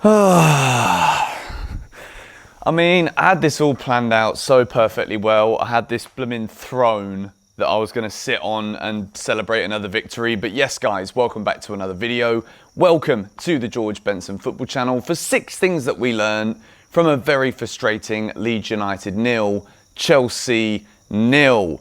I mean, I had this all planned out so perfectly well. I had this blooming throne that I was going to sit on and celebrate another victory. But yes, guys, welcome back to another video. Welcome to the George Benson Football Channel for 6 things that we learned from a very frustrating Leeds United 0, Chelsea 0.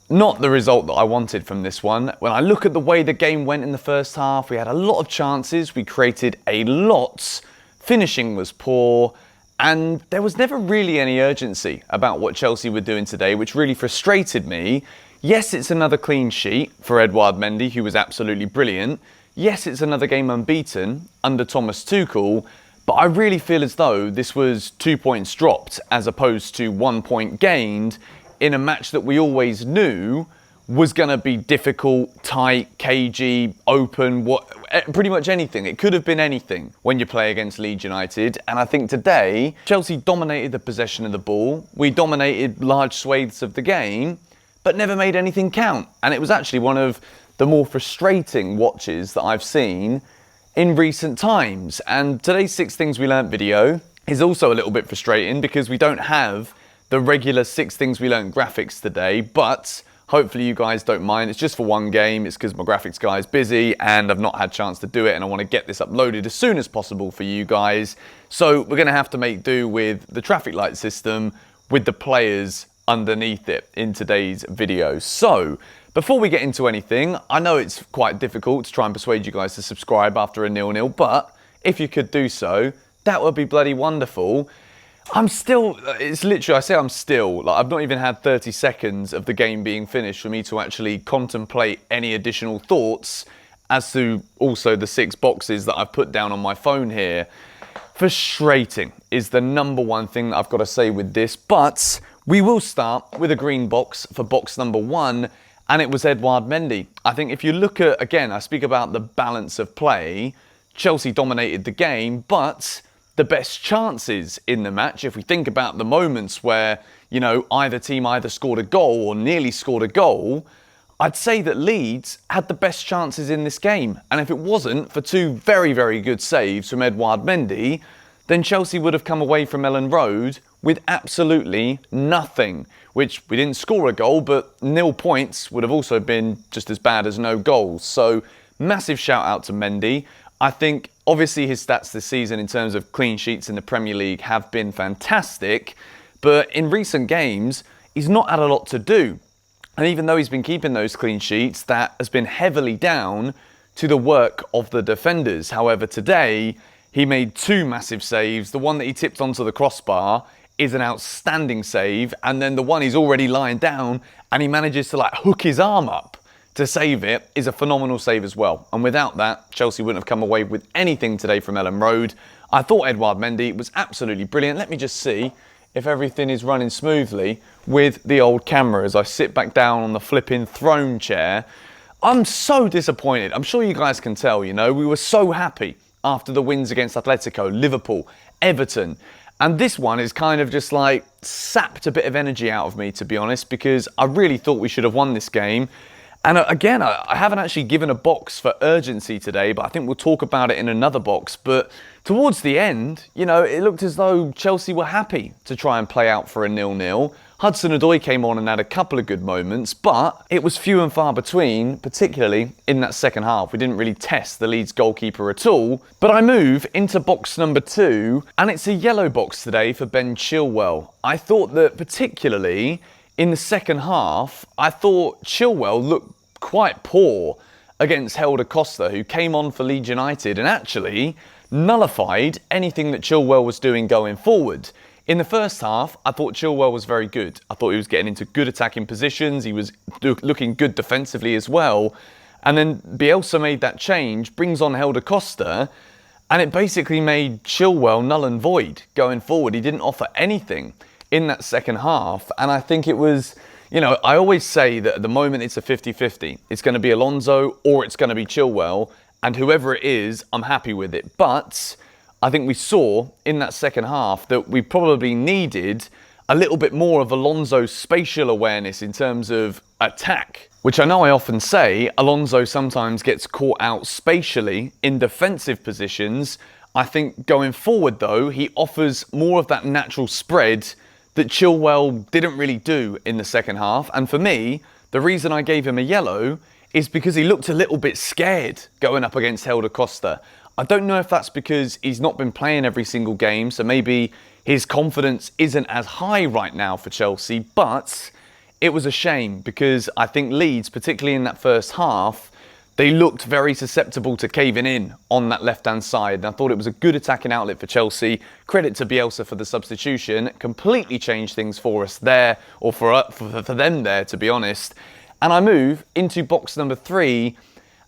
Not the result that I wanted from this one. When I look at the way the game went in the first half, we had a lot of chances. We created a lot. Finishing was poor. And there was never really any urgency about what Chelsea were doing today, which really frustrated me. Yes, it's another clean sheet for Edouard Mendy, who was absolutely brilliant. Yes, it's another game unbeaten under Thomas Tuchel, but I really feel as though this was 2 points dropped as opposed to 1 point gained in a match that we always knew was going to be difficult, tight, cagey, open, pretty much anything. It could have been anything when you play against Leeds United. And I think today, Chelsea dominated the possession of the ball. We dominated large swathes of the game, but never made anything count. And it was actually one of the more frustrating watches that I've seen in recent times. And today's 6 Things We Learnt video is also a little bit frustrating because we don't have the regular 6 Things We Learnt graphics today, but hopefully you guys don't mind. It's just for one game. It's because my graphics guy is busy and I've not had a chance to do it, and I want to get this uploaded as soon as possible for you guys. So we're going to have to make do with the traffic light system with the players underneath it in today's video. So before we get into anything, I know it's quite difficult to try and persuade you guys to subscribe after a 0-0, but if you could do so, that would be bloody wonderful. It's literally, I say I'm still, like, I've not even had 30 seconds of the game being finished for me to actually contemplate any additional thoughts as to also the 6 boxes that I've put down on my phone here. Frustrating is the number one thing that I've got to say with this, but we will start with a green box for box number 1, and it was Edouard Mendy. I think if you look at, again, I speak about the balance of play, Chelsea dominated the game, but the best chances in the match, if we think about the moments where, you know, either team either scored a goal or nearly scored a goal, I'd say that Leeds had the best chances in this game. And if it wasn't for 2 very, very good saves from Edouard Mendy, then Chelsea would have come away from Elland Road with absolutely nothing, which we didn't score a goal, but 0 points would have also been just as bad as no goals. So massive shout out to Mendy. I think obviously his stats this season in terms of clean sheets in the Premier League have been fantastic, but in recent games, he's not had a lot to do. And even though he's been keeping those clean sheets, that has been heavily down to the work of the defenders. However, today, he made 2 massive saves. The one that he tipped onto the crossbar is an outstanding save, and then the one he's already lying down and he manages to like hook his arm up to save it is a phenomenal save as well. And without that, Chelsea wouldn't have come away with anything today from Elland Road. I thought Edouard Mendy was absolutely brilliant. Let me just see if everything is running smoothly with the old camera as I sit back down on the flipping throne chair. I'm so disappointed. I'm sure you guys can tell, you know, we were so happy after the wins against Atletico, Liverpool, Everton. And this one is kind of just like sapped a bit of energy out of me, to be honest, because I really thought we should have won this game. And again, I haven't actually given a box for urgency today, but I think we'll talk about it in another box. But towards the end, you know, it looked as though Chelsea were happy to try and play out for a 0-0. Hudson-Odoi came on and had a couple of good moments, but it was few and far between, particularly in that second half. We didn't really test the Leeds goalkeeper at all. But I move into box number 2, and it's a yellow box today for Ben Chilwell. I thought that particularly in the second half, I thought Chilwell looked quite poor against Helder Costa, who came on for Leeds United and actually nullified anything that Chilwell was doing going forward. In the first half, I thought Chilwell was very good. I thought he was getting into good attacking positions. He was looking good defensively as well. And then Bielsa made that change, brings on Helder Costa, and it basically made Chilwell null and void going forward. He didn't offer anything in that second half, and I think it was, you know, I always say that at the moment it's a 50-50. It's going to be Alonso or it's going to be Chilwell, and whoever it is, I'm happy with it. But I think we saw in that second half that we probably needed a little bit more of Alonso's spatial awareness in terms of attack, which I know I often say, Alonso sometimes gets caught out spatially in defensive positions. I think going forward though, he offers more of that natural spread that Chilwell didn't really do in the second half. And for me, the reason I gave him a yellow is because he looked a little bit scared going up against Helder Costa. I don't know if that's because he's not been playing every single game, so maybe his confidence isn't as high right now for Chelsea, but it was a shame because I think Leeds, particularly in that first half, they looked very susceptible to caving in on that left-hand side. And I thought it was a good attacking outlet for Chelsea. Credit to Bielsa for the substitution. Completely changed things for us there, or for them there, to be honest. And I move into box number 3,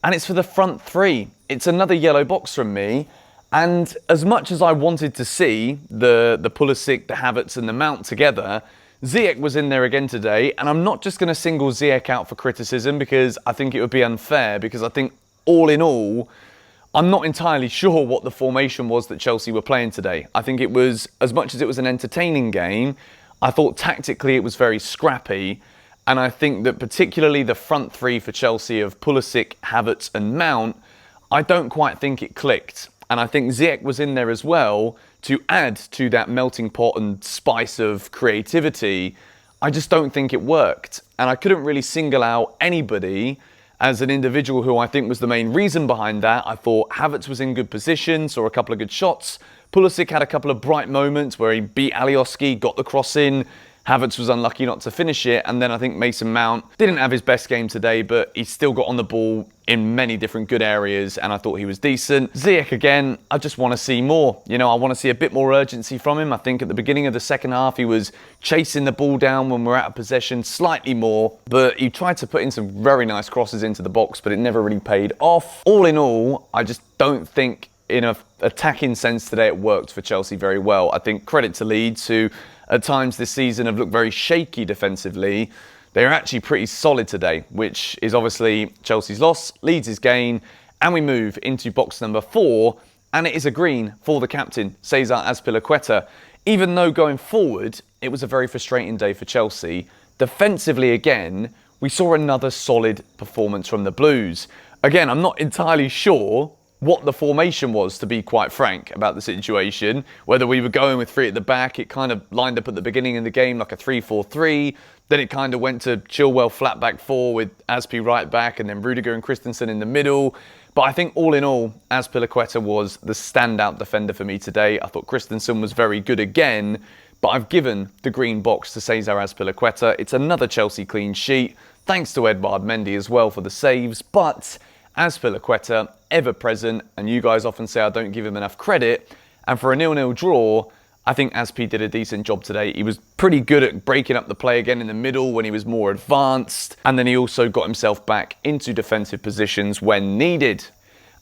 and it's for the front 3. It's another yellow box from me. And as much as I wanted to see the Pulisic, the Havertz and the Mount together, Ziyech was in there again today, and I'm not just going to single Ziyech out for criticism because I think it would be unfair, because I think all in all, I'm not entirely sure what the formation was that Chelsea were playing today. I think it was, as much as it was an entertaining game, I thought tactically it was very scrappy, and I think that particularly the front 3 for Chelsea of Pulisic, Havertz and Mount, I don't quite think it clicked. And I think Ziyech was in there as well to add to that melting pot and spice of creativity. I just don't think it worked. And I couldn't really single out anybody as an individual who I think was the main reason behind that. I thought Havertz was in good position, saw a couple of good shots. Pulisic had a couple of bright moments where he beat Alioski, got the cross in. Havertz was unlucky not to finish it, and then I think Mason Mount didn't have his best game today, but he still got on the ball in many different good areas, and I thought he was decent. Ziyech, again, I just want to see more. You know, I want to see a bit more urgency from him. I think at the beginning of the second half, he was chasing the ball down when we're out of possession slightly more, but he tried to put in some very nice crosses into the box, but it never really paid off. All in all, I just don't think in an attacking sense today it worked for Chelsea very well. I think credit to Leeds, who at times this season have looked very shaky defensively. They're actually pretty solid today, which is obviously Chelsea's loss, Leeds' gain, and we move into box number 4, and it is a green for the captain, Cesar Azpilicueta. Even though going forward, it was a very frustrating day for Chelsea, defensively again, we saw another solid performance from the Blues. Again, I'm not entirely sure what the formation was, to be quite frank about the situation. Whether we were going with 3 at the back, it kind of lined up at the beginning of the game like a 3-4-3. Then it kind of went to Chilwell flat back 4 with Azpi right back, and then Rudiger and Christensen in the middle. But I think all in all, Azpilicueta was the standout defender for me today. I thought Christensen was very good again, but I've given the green box to Cesar Azpilicueta. It's another Chelsea clean sheet. Thanks to Edouard Mendy as well for the saves, but Azpilicueta, ever present, and you guys often say I don't give him enough credit, and for a 0-0 draw, I think Azpi did a decent job today. He was pretty good at breaking up the play again in the middle when he was more advanced, and then he also got himself back into defensive positions when needed.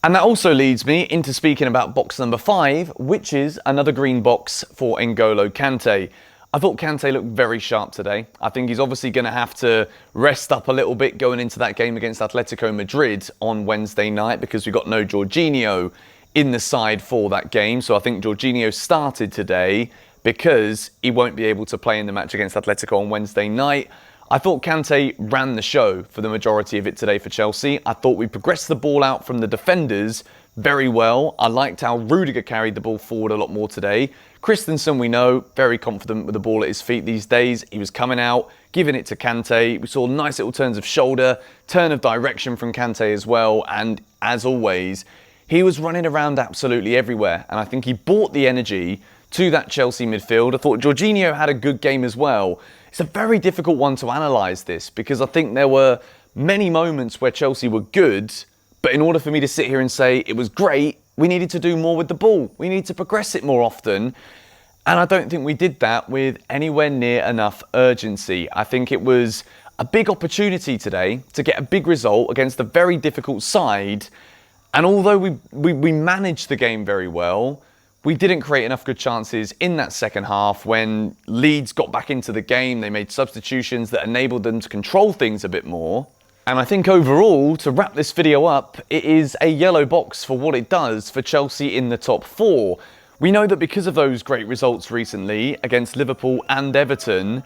And that also leads me into speaking about box number 5, which is another green box for N'Golo Kante. I thought Kante looked very sharp today. I think he's obviously going to have to rest up a little bit going into that game against Atletico Madrid on Wednesday night, because we've got no Jorginho in the side for that game. So I think Jorginho started today because he won't be able to play in the match against Atletico on Wednesday night. I thought Kante ran the show for the majority of it today for Chelsea. I thought we progressed the ball out from the defenders very well. I liked how Rudiger carried the ball forward a lot more today. Christensen, we know, very confident with the ball at his feet these days. He was coming out, giving it to Kante. We saw nice little turns of shoulder, turn of direction from Kante as well. And as always, he was running around absolutely everywhere. And I think he brought the energy to that Chelsea midfield. I thought Jorginho had a good game as well. It's a very difficult one to analyse this, because I think there were many moments where Chelsea were good, but in order for me to sit here and say it was great, we needed to do more with the ball. We need to progress it more often. And I don't think we did that with anywhere near enough urgency. I think it was a big opportunity today to get a big result against a very difficult side. And although we managed the game very well, we didn't create enough good chances in that second half. When Leeds got back into the game, they made substitutions that enabled them to control things a bit more. And I think overall, to wrap this video up, it is a yellow box for what it does for Chelsea in the top 4. We know that because of those great results recently against Liverpool and Everton,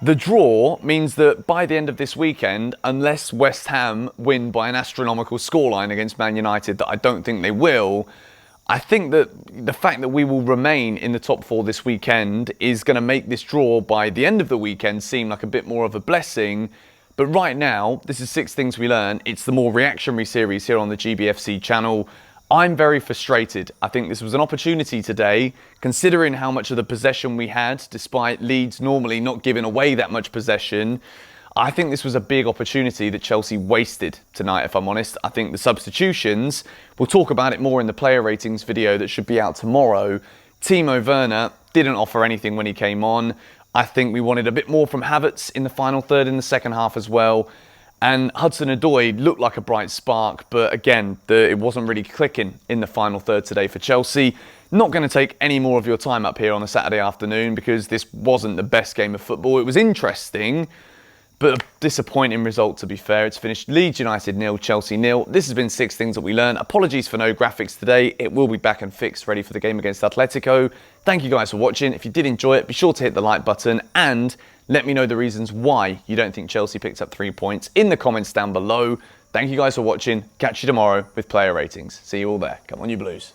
the draw means that by the end of this weekend, unless West Ham win by an astronomical scoreline against Man United, that I don't think they will, I think that the fact that we will remain in the top four this weekend is going to make this draw by the end of the weekend seem like a bit more of a blessing. But right now, this is 6 Things We Learn. It's the more reactionary series here on the GBFC channel. I'm very frustrated. I think this was an opportunity today, considering how much of the possession we had, despite Leeds normally not giving away that much possession. I think this was a big opportunity that Chelsea wasted tonight, if I'm honest. I think the substitutions, we'll talk about it more in the player ratings video that should be out tomorrow. Timo Werner didn't offer anything when he came on. I think we wanted a bit more from Havertz in the final third in the second half as well. And Hudson-Odoi looked like a bright spark, but again, it wasn't really clicking in the final third today for Chelsea. Not going to take any more of your time up here on a Saturday afternoon because this wasn't the best game of football. It was interesting, but a disappointing result, to be fair. It's finished Leeds United 0, Chelsea 0. This has been 6 Things That We Learn. Apologies for no graphics today. It will be back and fixed, ready for the game against Atletico. Thank you guys for watching. If you did enjoy it, be sure to hit the like button and let me know the reasons why you don't think Chelsea picked up 3 points in the comments down below. Thank you guys for watching. Catch you tomorrow with player ratings. See you all there. Come on, you Blues.